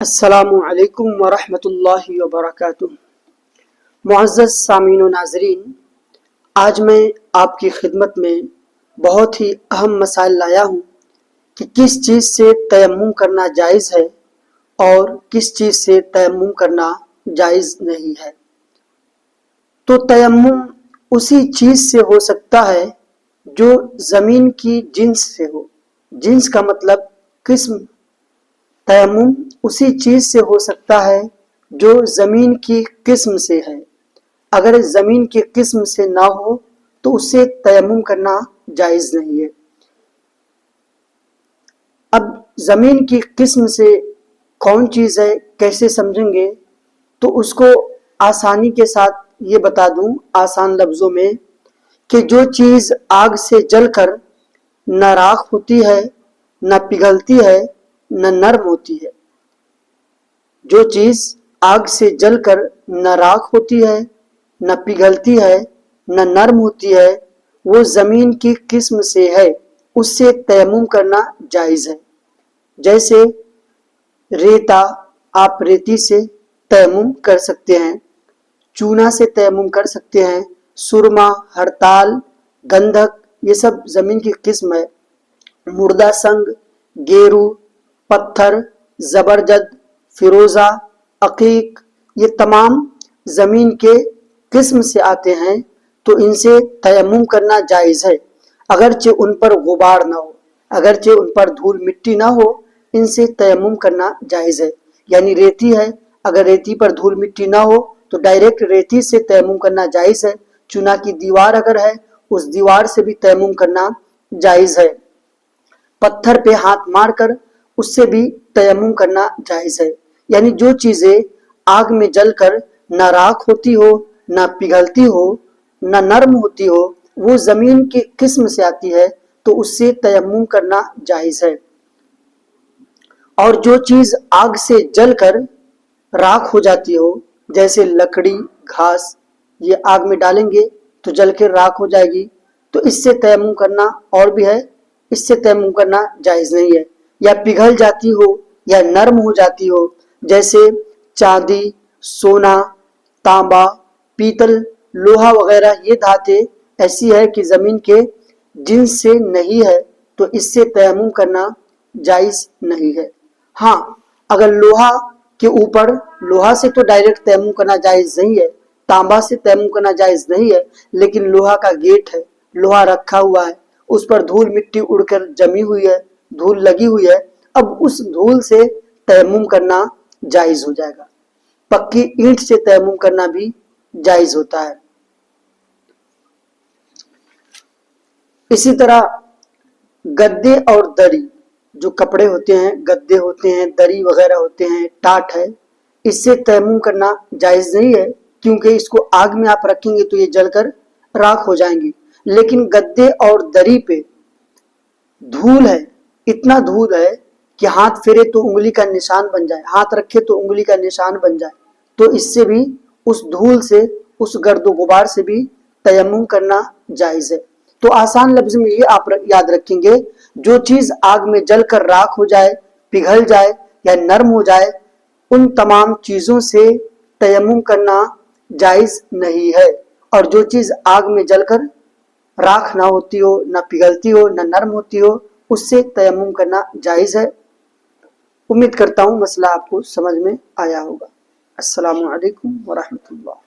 السلام علیکم ورحمۃ اللہ وبرکاتہ۔ معزز سامعین و ناظرین، آج میں آپ کی خدمت میں بہت ہی اہم مسائل لایا ہوں کہ کس چیز سے تیمم کرنا جائز ہے اور کس چیز سے تیمم کرنا جائز نہیں ہے۔ تو تیمم اسی چیز سے ہو سکتا ہے جو زمین کی جنس سے ہو۔ جنس کا مطلب قسم۔ تیمم اسی چیز سے ہو سکتا ہے جو زمین کی قسم سے ہے۔ اگر زمین کی قسم سے نہ ہو تو اس سے تیمم کرنا جائز نہیں ہے۔ اب زمین کی قسم سے کون چیز ہے کیسے سمجھیں گے؟ تو اس کو آسانی کے ساتھ یہ بتا دوں آسان لفظوں میں کہ جو چیز آگ سے جل کر نہ راکھ ہوتی ہے، نہ پگھلتی ہے، نہ نرم ہوتی ہے۔ جو چیز آگ سے جل کر نہ راکھ ہوتی ہے، نہ پگھلتی ہے، نہ نرم ہوتی ہے، وہ زمین کی قسم سے ہے، اس سے تیمم کرنا جائز ہے۔ جیسے ریتا، آپ ریتی سے تیمم کر سکتے ہیں، چونا سے تیمم کر سکتے ہیں، سرما، ہڑتال، گندھک، یہ سب زمین کی قسم ہے۔ مردہ سنگ، گیرو، پتھر، زبرجد، فیروزہ، عقیق، یہ تمام زمین کے قسم سے آتے ہیں، تو ان سے تیمم کرنا جائز ہے، اگرچہ ان پر غبار نہ ہو، اگرچہ ان پر دھول مٹی نہ ہو، ان سے تیمم کرنا جائز ہے۔ یعنی ریتی ہے، اگر ریتی پر دھول مٹی نہ ہو تو ڈائریکٹ ریتی سے تیمم کرنا جائز ہے۔ چنا کی دیوار اگر ہے، اس دیوار سے بھی تیمم کرنا جائز ہے۔ پتھر پہ ہاتھ مار کر اس سے بھی تیمم کرنا جائز ہے۔ یعنی جو چیزیں آگ میں جل کر نہ راکھ ہوتی ہو، نہ پگھلتی ہو، نہ نرم ہوتی ہو، وہ زمین کی قسم سے آتی ہے، تو اس سے تیمم کرنا جائز ہے۔ اور جو چیز آگ سے جل کر راکھ ہو جاتی ہو، جیسے لکڑی، گھاس، یہ آگ میں ڈالیں گے تو جل کے راکھ ہو جائے گی، تو اس سے تیمم کرنا اور بھی ہے، اس سے تیمم کرنا جائز نہیں ہے۔ یا پگھل جاتی ہو یا نرم ہو جاتی ہو، جیسے چاندی، سونا، تانبا، پیتل، لوہا وغیرہ، یہ دھاتیں ایسی ہے کہ زمین کے جنس سے نہیں ہے، تو اس سے تیمم کرنا جائز نہیں ہے۔ ہاں، اگر لوہا کے اوپر، لوہا سے تو ڈائریکٹ تیمم کرنا جائز نہیں ہے، تانبا سے تیمم کرنا جائز نہیں ہے، لیکن لوہا کا گیٹ ہے، لوہا رکھا ہوا ہے، اس پر دھول مٹی اڑ کر جمی ہوئی ہے، دھول لگی ہوئی ہے، اب اس دھول سے تیمم کرنا جائز ہو جائے گا۔ پکی اینٹ سے تیمم کرنا بھی جائز ہوتا ہے۔ اسی طرح گدے اور دری، جو کپڑے ہوتے ہیں، گدے ہوتے ہیں، دری وغیرہ ہوتے ہیں، ٹاٹ ہے، اس سے تیمم کرنا جائز نہیں ہے، کیونکہ اس کو آگ میں آپ رکھیں گے تو یہ جل کر راکھ ہو جائیں گی۔ لیکن گدے اور دری پہ دھول ہے، اتنا دھول ہے کہ ہاتھ پھیرے تو انگلی کا نشان بن جائے، ہاتھ رکھے تو انگلی کا نشان بن جائے، تو اس سے بھی، اس دھول سے، اس گرد و غبار سے بھی تیمم کرنا جائز ہے۔ تو آسان لفظ میں یہ آپ یاد رکھیں گے، جو چیز آگ میں جل کر راکھ ہو جائے، پگھل جائے یا نرم ہو جائے، ان تمام چیزوں سے تیمم کرنا جائز نہیں ہے۔ اور جو چیز آگ میں جل کر راکھ نہ ہوتی ہو، نہ پگھلتی ہو، نہ نرم ہوتی ہو، اس سے تیمم کرنا جائز ہے۔ امید کرتا ہوں مسئلہ آپ کو سمجھ میں آیا ہوگا۔ السلام علیکم ورحمۃ اللہ۔